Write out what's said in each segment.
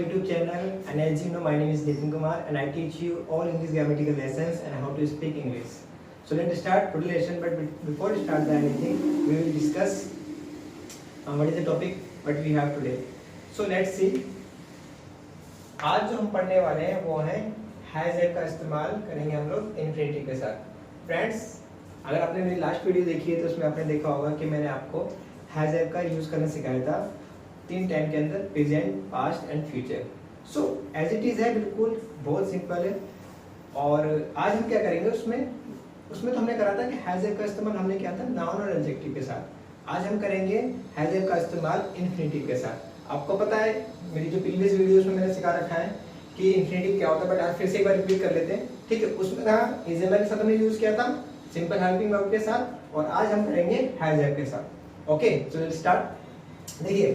YouTube channel, and as you know, my name is Nitin Kumar, and I teach you all English grammatical lessons and how to speak English. So let's start today's lesson. But before we start anything, we will discuss what is the topic what we have today. So let's see. आज जो हम पढ़ने वाले हैं वो है has have का इस्तेमाल करेंगे हम लोग इन्फिनिटिव के साथ. फ्रेंड्स, अगर आपने मेरी लास्ट वीडियो देखी है तो उसमें आपने देखा होगा कि मैंने आपको हैज हैव का यूज करना सिखाया था 3 टाइम के अंदर, present, past and future. So as it is है, बिल्कुल बहुत सिंपल है. और आज हम क्या करेंगे उसमें तो हमने करा था कि हैज हैव का इस्तेमाल हमने किया था नाउन और एडजेक्टिव के साथ. आज हम करेंगे हैज हैव का इस्तेमाल इन्फिनिटिव के साथ. आपको पता है मेरी जो प्रीवियस वीडियोस में मैंने सिखा रखा है कि इन्फिनिटिव क्या होता है, बट आज फिर से एक बार रिपीट कर लेते हैं. ठीक है, उसमें कहा इज के साथ हमने यूज किया था सिंपल हेल्पिंग वर्ब के साथ, और आज हम करेंगे हैज हैव के साथ. Okay, so let's start. देखिए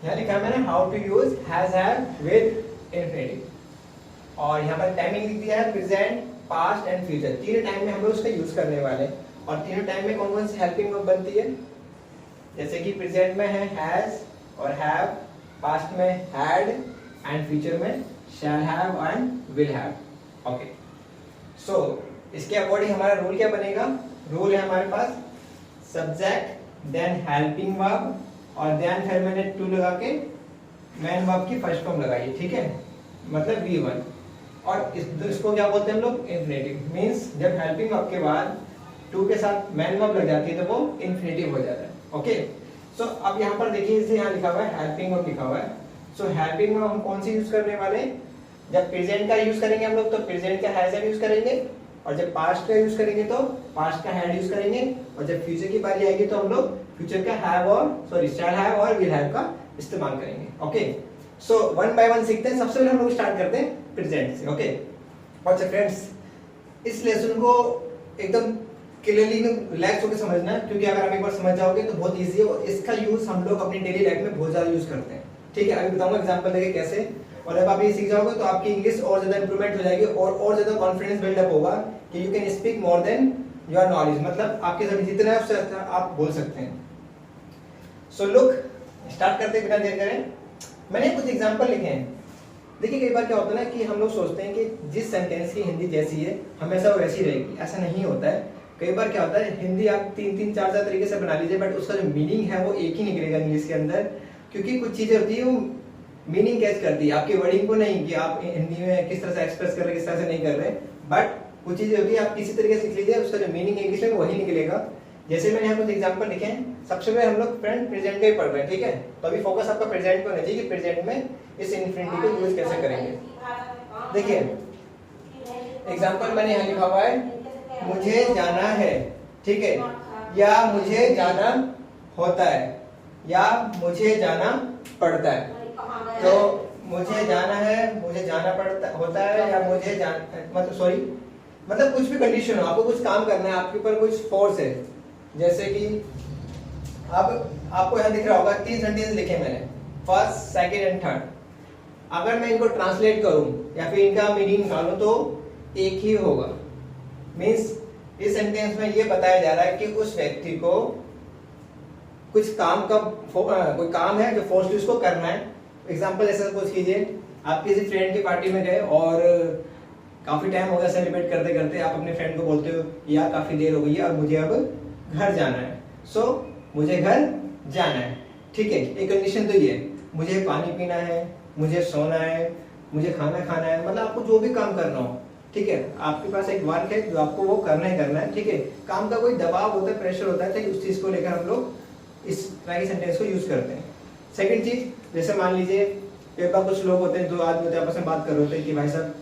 यहाँ लिखा है मैंने how to use has have with infinitive, और यहाँ पर टाइमिंग लिख दिया है प्रेजेंट, पास्ट एंड फ्यूचर. तीनों टाइम में हम लोग उसका यूज करने वाले हैं. और तीनों टाइम में कौन कौन सी हेल्पिंग वर्ब बनती है, जैसे कि प्रेजेंट में है हैज और हैव, पास्ट में हैड एंड फ्यूचर में shall have and will have. Okay, so इसके अकॉर्डिंग हमारा रूल क्या बनेगा. रूल है हमारे पास सब्जेक्ट देन हेल्पिंग वर्ब और देन फिर मैंने टू लगा के मेन वर्ब की फर्स्ट फॉर्म लगाई. ठीक है, मतलब V1. और इसको क्या बोलते हैं हम लोग, इन्फिनिटिव. मींस जब हेल्पिंग वर्ब के बाद टू के साथ मेन वर्ब लग जाती है तो वो इन्फिनिटिव हो जाता है. ओके, सो अब यहाँ पर देखिए इसे यहाँ लिखा हुआ है हेल्पिंग वर्ब लिखा हुआ है. सो हेल्पिंग वर्ब हम कौन सी यूज करने वाले हैं, जब प्रेजेंट का यूज करेंगे हम लोग तो प्रेजेंट का हैज हैव यूज करेंगे, और जब पास्ट का यूज करेंगे तो पास्ट का हैड यूज करेंगे, और जब फ्यूचर की बारी आएगी तो हम लोग फ्यूचर का हैव और शैल हैव और विल हैव का इस्तेमाल करेंगे. Okay, so one by one सीखते हैं. सबसे पहले हम लोग स्टार्ट करते हैं प्रेजेंट से. ओके, अच्छा फ्रेंड्स, इस लेसन को एकदम क्लियरली रिलैक्स होकर समझना, क्योंकि अगर आप एक बार समझ जाओगे तो बहुत इजी है, और इसका यूज हम लोग अपनी डेली लाइफ में बहुत ज्यादा यूज करते हैं. ठीक है, अभी बताऊंगा एग्जांपल देके कैसे. और जब आप ये सीख जाओगे तो आपकी इंग्लिश और ज्यादा इंप्रूवमेंट हो जाएगी, और ज्यादा कॉन्फिडेंस बिल्डअप होगा कि you can speak more than your knowledge. मतलब आपके सभी जितना है उससे आप बोल सकते हैं. सो लुक, स्टार्ट करते हैं बिना देर करें. मैंने कुछ एग्जांपल लिखे हैं. देखिए कई बार क्या होता है ना कि हम लोग सोचते हैं कि जिस सेंटेंस की हिंदी जैसी है हमेशा वो वैसी रहेगी. ऐसा नहीं होता है. कई बार क्या होता है, हिंदी आप 3-3, 4 तरीके से बना लीजिए, बट उसका जो मीनिंग है वो एक ही निकलेगा इंग्लिश के अंदर. क्योंकि कुछ चीजें होती है वो मीनिंग कैच करती है, आपकी वर्डिंग को नहीं कि आप हिंदी में किस तरह से एक्सप्रेस कर रहे हैं, किस तरह से नहीं कर रहे. बट कुछ चीजें होती है आप किसी तरीके से लिख लीजिए, उसका जो मीनिंग इंग्लिश में वही निकलेगा. जैसे मैंने यहाँ कुछ एग्जांपल लिखे हैं. सबसे पहले हम लोग फ्रेंड प्रेजेंट का ही पढ़ रहे हैं. ठीक है, तो अभी फोकस आपका प्रेजेंट पे होना चाहिए कि प्रेजेंट में इस इन्फिनिटी को यूज कैसे करेंगे. देखिए एग्जांपल मैंने यहाँ लिखा हुआ है मुझे जाना है. ठीक है, या मुझे जाना होता है, या मुझे जाना पड़ता है. तो मुझे जाना है, मुझे जाना पड़ता होता है, या मुझे मतलब कुछ भी कंडीशन हो, आपको कुछ काम करना है, आपके ऊपर कुछ फोर्स है. जैसे कि अब आपको यहाँ दिख रहा होगा 3 सेंटेंस लिखे मैंने, फर्स्ट, सेकंड एंड थर्ड. अगर मैं इनको ट्रांसलेट करूं या फिर इनका मीनिंग निकालूं तो एक ही होगा. मींस इस सेंटेंस में ये बताया जा रहा है कि उस व्यक्ति को कुछ काम का कोई काम है जो फोर्सली उसको करना है. एग्जांपल ऐसा सपोज कीजिए आप किसी फ्रेंड की पार्टी में गए और काफी टाइम हो गया सेलिब्रेट करते करते, आप अपने फ्रेंड को बोलते हो यार काफी देर हो गई है और मुझे अब घर जाना है. सो मुझे घर जाना है. ठीक है, एक कंडीशन तो ये है, मुझे पानी पीना है, मुझे सोना है, मुझे खाना खाना है. मतलब आपको जो भी काम करना हो, ठीक है, आपके पास एक वर्क है जो आपको वो करना ही करना है. ठीक है, काम का कोई दबाव होता है, प्रेशर होता है, तो उस चीज को लेकर हम लोग इस तरह की सेंटेंस को यूज करते हैं. सेकंड चीज, जैसे मान लीजिए कई बार कुछ लोग होते हैं, 2 आदमी होते हैं आपस में बात कर रहे होते हैं कि भाई साहब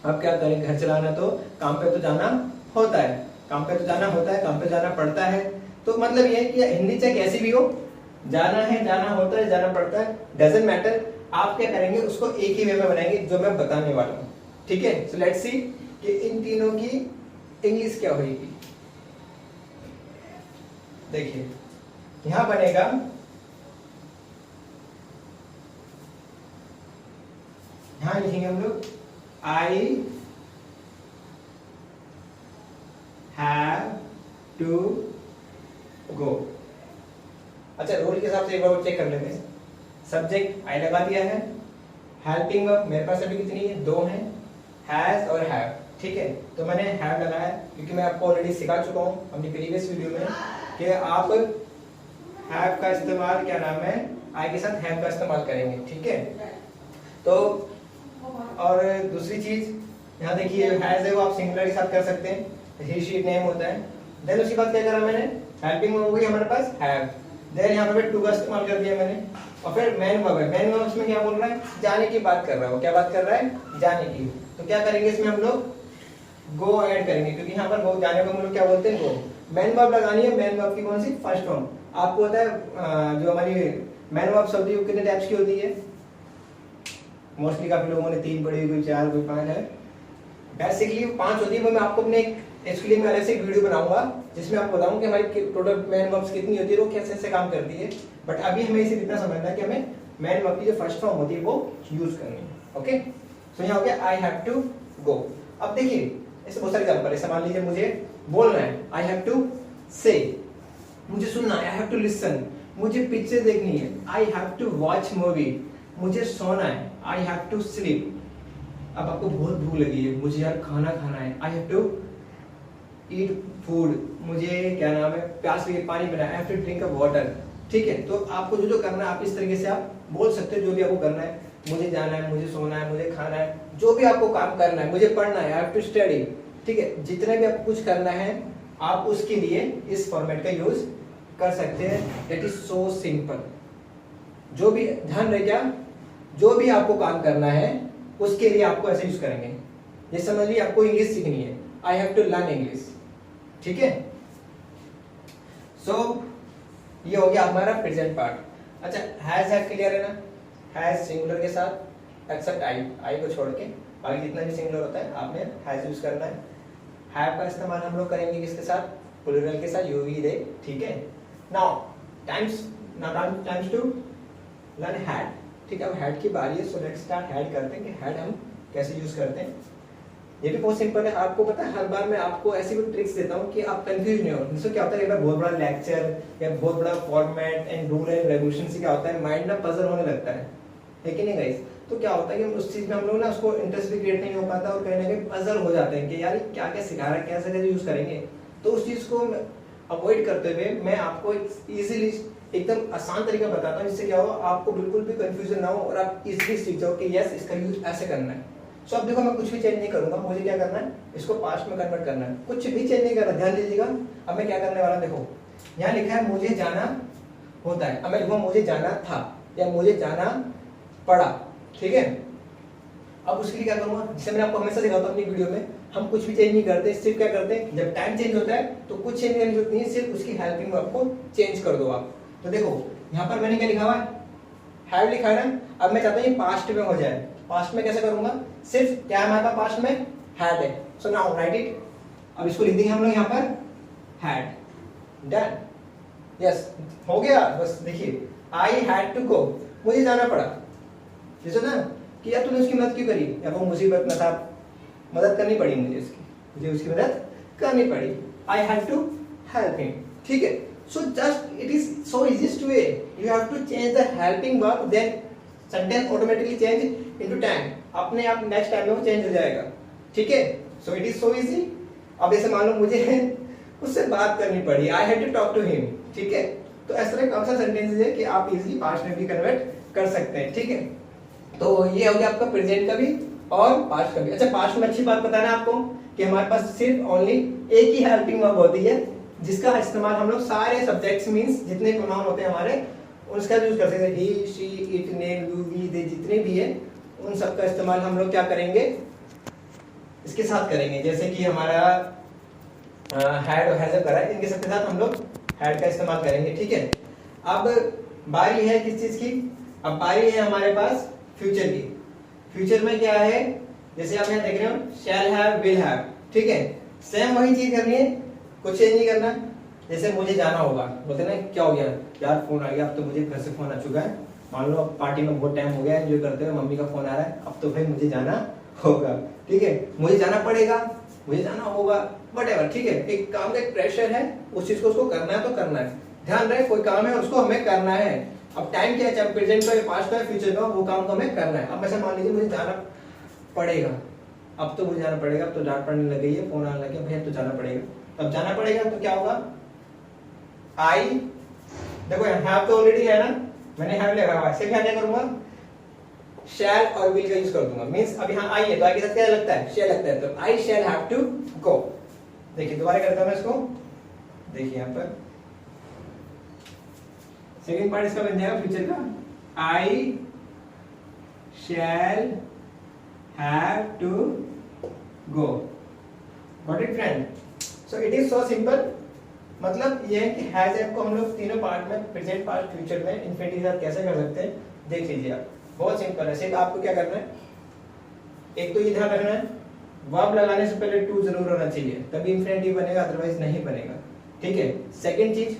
अब क्या करें, घर चलाना तो काम पे तो जाना होता है, काम पे तो जाना होता है, काम पे जाना पड़ता है. तो मतलब ये है कि हिंदी चाहे कैसी भी हो, जाना है, जाना होता है, जाना पड़ता है, डजंट मैटर. आप क्या करेंगे उसको एक ही वे में बनाएंगे जो मैं बताने वाला हूँ. ठीक है, सो लेट्स सी कि इन तीनों की इंग्लिश क्या होगी. देखिए यहां बनेगा यहां लिखेंगे हम लोग आई हैव टू गो. अच्छा, रूल के हिसाब से एक बार चेक कर लेते हैं. सब्जेक्ट आई लगा दिया है, हेल्पिंग वर्ब मेरे पास अभी कितनी है, 2 हैं, हैज और हैव, ठीक है। तो मैंने हैव लगाया क्योंकि मैं आपको ऑलरेडी सिखा चुका हूँ अपनी प्रीवियस वीडियो में कि आप हैव का इस्तेमाल क्या नाम है, आई के साथ हैव का इस्तेमाल करेंगे, ठीक है। तो और दूसरी चीज यहाँ देखिए, हैज है वो आप सिंगुलर के साथ कर सकते हैं, ही शी नेम होता है। देन उसके बाद क्या करा मैंने, हेल्पिंग वर्ब हो गई हमारे पास हैव, देन यहाँ पे टू का इस्तेमाल कर दिया मैंने, और फिर मेन वर्ब है। मेन वर्ब उसमें क्या बोल रहा है, जाने की बात कर रहा है, क्या बात कर रहा है, जाने की। तो क्या करेंगे इसमें हम लोग गो ऐड करेंगे, क्योंकि यहाँ पर गो जाने को हम लोग क्या बोलते हैं, गो। मेन वर्ब लगानी है, मेन वर्ब की कौन सी, फर्स्ट फॉर्म। आपको पता है जो हमारी मेन वर्ब शब्द कितने टाइप्स की होती है, मोस्टली काफी लोगों ने 3 पढ़ी, कोई 4, कोई 5 है, बेसिकली 5 होती है। वो मैं आपको अपने इसके लिए मैं अलग से एक वीडियो बनाऊंगा जिसमें आपको बताऊंगा कि हमारी टोटल मेन वर्ब्स कितनी होती है, वो कैसे से काम करती है। बट अभी हमें इसे इतना समझना है कि हमें मेन वर्ब की जो फर्स्ट फॉर्म होती है वो यूज करनी है, ओके। सो यहाँ हो गया आई हैव टू गो। अब देखिए इससे बहुत सारे एग्जांपल है, मान लीजिए मुझे बोलना है, आई हैव टू से, मुझे सुनना है, आई हैव टू लिसन, मुझे पिक्चर देखनी है, I have to watch movie, मुझे सोना है, आई हैव टू स्लीप। अब आपको बहुत भूख लगी है, मुझे यार खाना खाना है, I have to eat food, मुझे क्या नाम है प्यास लगी पानी पीना है, I have to drink a water, ठीक है। तो आपको जो जो करना है आप इस तरीके से आप बोल सकते हो, जो भी आपको करना है, मुझे जाना है, मुझे सोना है, मुझे खाना है, जो भी आपको काम करना है, मुझे पढ़ना है, आई हैव टू स्टडी, ठीक है। जितना भी आपको कुछ करना है आप उसके लिए इस फॉर्मेट का यूज कर सकते हैं। That is so simple. जो भी ध्यान रहे क्या, जो भी आपको काम करना है उसके लिए आपको ऐसे यूज करेंगे। ये समझ लीजिए आपको इंग्लिश सीखनी है, I have to learn English, ठीक है। सो ये हो गया हमारा प्रेजेंट पार्ट। अच्छा हैज है क्लियर है ना, हैज सिंगुलर के साथ एक्सेप्ट आई को छोड़ के बाकी जितना भी सिंगुलर होता है आपने हैज यूज करना है। हैव का इस्तेमाल हम लोग करेंगे किसके साथ, प्लूरल के साथ, यू वी दे, ठीक है। Now times to learn had, ठीक है। अब हैड की बारी है, सो लेट्स स्टार्ट हैड करते हैं कि हैड हम कैसे यूज करते हैं। ये भी बहुत सिंपल है, आपको पता है हर बार मैं आपको ऐसी कोई ट्रिक्स देता हूँ कि आप कंफ्यूज नहीं हो। जिससे क्या होता है, एक बार बहुत बड़ा लेक्चर या बहुत बड़ा format and rule and regulation से क्या होता है, माइंड ना पजल होने लगता है कि नहीं गाइस। तो क्या होता है कि उस चीज में हम लोग ना उसको इंटरेस्ट भी क्रिएट नहीं हो पाता और कहीं ना कहीं पजल हो जाते हैं कि यार क्या क्या सिखा रहा है, कैसे कैसे यूज करेंगे। तो उस चीज को अवॉइड करते हुए मैं आपको इजीली एकदम आसान तरीका बताता हूँ, जिससे क्या हो आपको बिल्कुल भी कंफ्यूजन ना हो और आप इजीली सीख जाओ कि यस इसका यूज ऐसे करना है। सो अब देखो मैं कुछ भी चेंज नहीं करूंगा, मुझे क्या करना है, इसको पास्ट में कन्वर्ट करना है, कुछ भी चेंज नहीं करना, ध्यान दीजिएगा। अब मैं क्या करने वाला, देखो यहाँ लिखा है मुझे जाना होता है, अब मैं लिखूंगा मुझे जाना था या मुझे जाना पड़ा, ठीक है। अब उसके लिए क्या करूंगा, जिसे मैंने आपको हमेशा दिखाता हूं अपनी वीडियो में, हम कुछ भी चेंज नहीं करते, सिर्फ क्या करते हैं जब टाइम चेंज होता है तो कुछ चेंज करने की जरूरत नहीं है, सिर्फ उसकी हेल्पिंग वर्ब को चेंज कर दो आप। तो देखो यहाँ पर मैंने क्या लिखा हुआ है, हैव लिखा है ना। अब मैं चाहता हूँ ये पास्ट में हो जाए, पास्ट में कैसे करूंगा, सिर्फ क्या हमारे पास पास्ट में हैड है, सो नाउ राइट इट। अब इसको लिख देंगे हम लोग यहाँ पर हैड, डन, यस हो गया। बस देखिए आई हैड टू गो, मुझे जाना पड़ा, जैसे ना कि यार तूने उसकी मदद क्यों करी, या वो मुसीबत में था, मदद करनी पड़ी मुझे उसकी मदद करनी पड़ी, I had to help him, ठीक है। So just it is so easiest way, you have to change the helping verb, then sentence automatically change into time, अपने आप नेक्स्ट टाइम में वो चेंज हो जाएगा, ठीक है। So it is so easy. अब जैसे मान लो मुझे उससे बात करनी पड़ी, I had to talk to him, ठीक है। तो इस तरह कौन सा सेंटेंसेस है कि आप इजीली पास्ट में भी कन्वर्ट कर सकते हैं, ठीक है। तो ये हो गया आपका प्रेजेंट का भी और पास्ट का भी। अच्छा पास्ट में अच्छी बात बताना आपको कि हमारे पास सिर्फ ओनली एक ही हेल्पिंग वर्ब होती है, जिसका इस्तेमाल हम लोग सारे सब्जेक्ट्स मींस जितने प्रोनाउन होते हैं हमारे उसका यूज कर सकते हैं। He, she, it, name, you, we, they जितने भी है उन सब का इस्तेमाल हम लोग क्या करेंगे, इसके साथ करेंगे। जैसे कि हमारा हैड और हैज करा है, इनके सबके साथ हम लोग हैड का इस्तेमाल करेंगे, ठीक है। अब बारी है किस चीज की, अब बारी है हमारे पास फ्यूचर की। फ्यूचर में क्या है, जैसे आप यहाँ देख रहे हो शैल हैव, विल हैव, ठीक है। सेम वही चीज करनी है, कुछ चेंज नहीं करना। जैसे मुझे जाना होगा, बोलते ना क्या हो गया यार फोन आ गया, अब तो मुझे घर से फोन आ चुका है, मान लो अब पार्टी में बहुत टाइम हो गया एंजॉय करते हुए, मम्मी का फोन आ रहा है, अब तो भाई मुझे जाना होगा, ठीक है। मुझे जाना पड़ेगा, मुझे जाना होगा, व्हाटएवर, ठीक है। एक काम का एक प्रेशर है, उस चीज को उसको करना है तो करना है। ध्यान रहे कोई काम है उसको हमें करना है, अब टाइम क्या है, चाहे प्रेजेंट का, पास्ट का, फ्यूचर का, वो काम को हमें करना है। अब ऐसा मान लीजिए मुझे जाना पड़ेगा, अब तो मुझे जाना पड़ेगा, अब तो डांट पड़ने लग गई है, फोन आने लग गया, भैया तो जाना पड़ेगा। अब जाना पड़ेगा तो क्या होगा, आई, देखो हैव तो ऑलरेडी है ना, मैंने हैव लगा हुआ है, सिर्फ क्या करूंगा, शैल और विल का यूज कर दूंगा। मींस अब यहाँ आई है तो आई के साथ क्या लगता है, शैल लगता है, तो आई शैल हैव टू गो। देखिए दोबारा करता हूं मैं इसको, देखिए यहाँ पर सेकंड पार्ट इसका बन जाएगा फ्यूचर का, I shall have to go. Got it friend? So it is so simple. मतलब ये है कि हैज हैव को हम लोग तीनों पार्ट में, प्रेजेंट, पास्ट, फ्यूचर में इन्फिनिटी के साथ कैसे कर सकते हैं, देख लीजिए आप। बहुत सिंपल है, सिर्फ आपको क्या करना है, एक तो ये ध्यान रखना है वर्ब लगाने से पहले टू जरूर होना चाहिए, तभी इन्फिनिटी बनेगा, अदरवाइज नहीं बनेगा। ठीक है। सेकंड चीज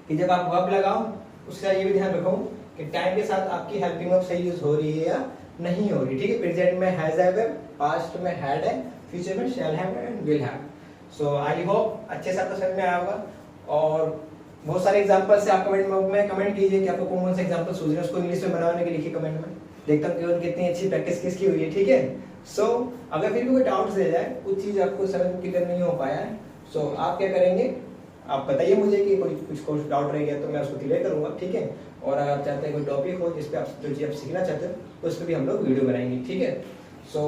कि जब आप वर्ब लगाओ उसका ये भी ध्यान रखो कि टाइम के साथ आपकी हेल्पिंग वर्ब सही यूज हो रही है या नहीं हो रही। ठीक है। प्रेजेंट में हैज हैव है, पास्ट में हैड है, फ्यूचर में shall have and will have. So I hope अच्छे से आपको समझ में आया होगा। और बहुत सारे एग्जांपल से आप कमेंट में कमेंट कीजिए कि आपको कौन कौन से एग्जांपल सूझ रहे हैं, उसको इंग्लिश में बनाने के लिखिए कमेंट में, देखता हूँ कि कितनी अच्छी प्रैक्टिस किसकी हुई है। ठीक है। सो अगर फिर भी कोई डाउट रह जाए, कुछ चीज आपको समझ में क्लियर नहीं हो पाया है, सो आप क्या करेंगे, आप बताइए मुझे कि कोई कुछ डाउट रह गया तो मैं उसको क्लियर करूंगा। ठीक है। और अगर आप चाहते हैं कोई टॉपिक हो जिस पे आप जो चीज आप सीखना चाहते हैं तो उस पर भी हम लोग वीडियो बनाएंगे। ठीक है। सो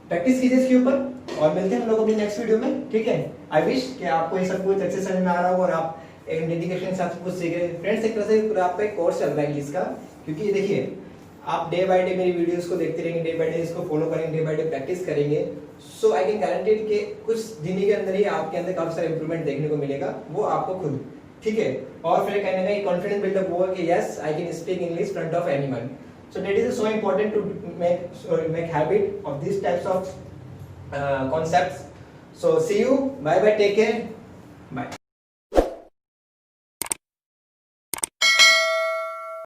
प्रैक्टिस कीजिए इसके ऊपर और मिलते हैं हम लोग अपनी नेक्स्ट वीडियो में। ठीक है। आई विश कि आपको ये सब कुछ अच्छे समझ में आ रहा हो और आप एक डेडिकेशन के साथ कुछ सीख रहे हैं। फ्रेंड्स, एक तरह से पूरा आपका एक कोर्स चल रहा है इंग्लिश का, क्योंकि देखिए आप डे बाय डे मेरी वीडियोस को देखते रहेंगे, डे बाय डे इसको फॉलो करेंगे, डे बाय डे प्रैक्टिस करेंगे। सो आई कैन गारंटीड कि कुछ दिन के अंदर ही आपके अंदर काफी सारा इंप्रूवमेंट देखने को मिलेगा, वो आपको खुद। ठीक है। और फिर कहने का कॉन्फिडेंस बिल्डअप हुआ कि yes I can speak English front of anyone. So that is so important to make habit of this types of concepts. So see you, bye bye, take care, bye.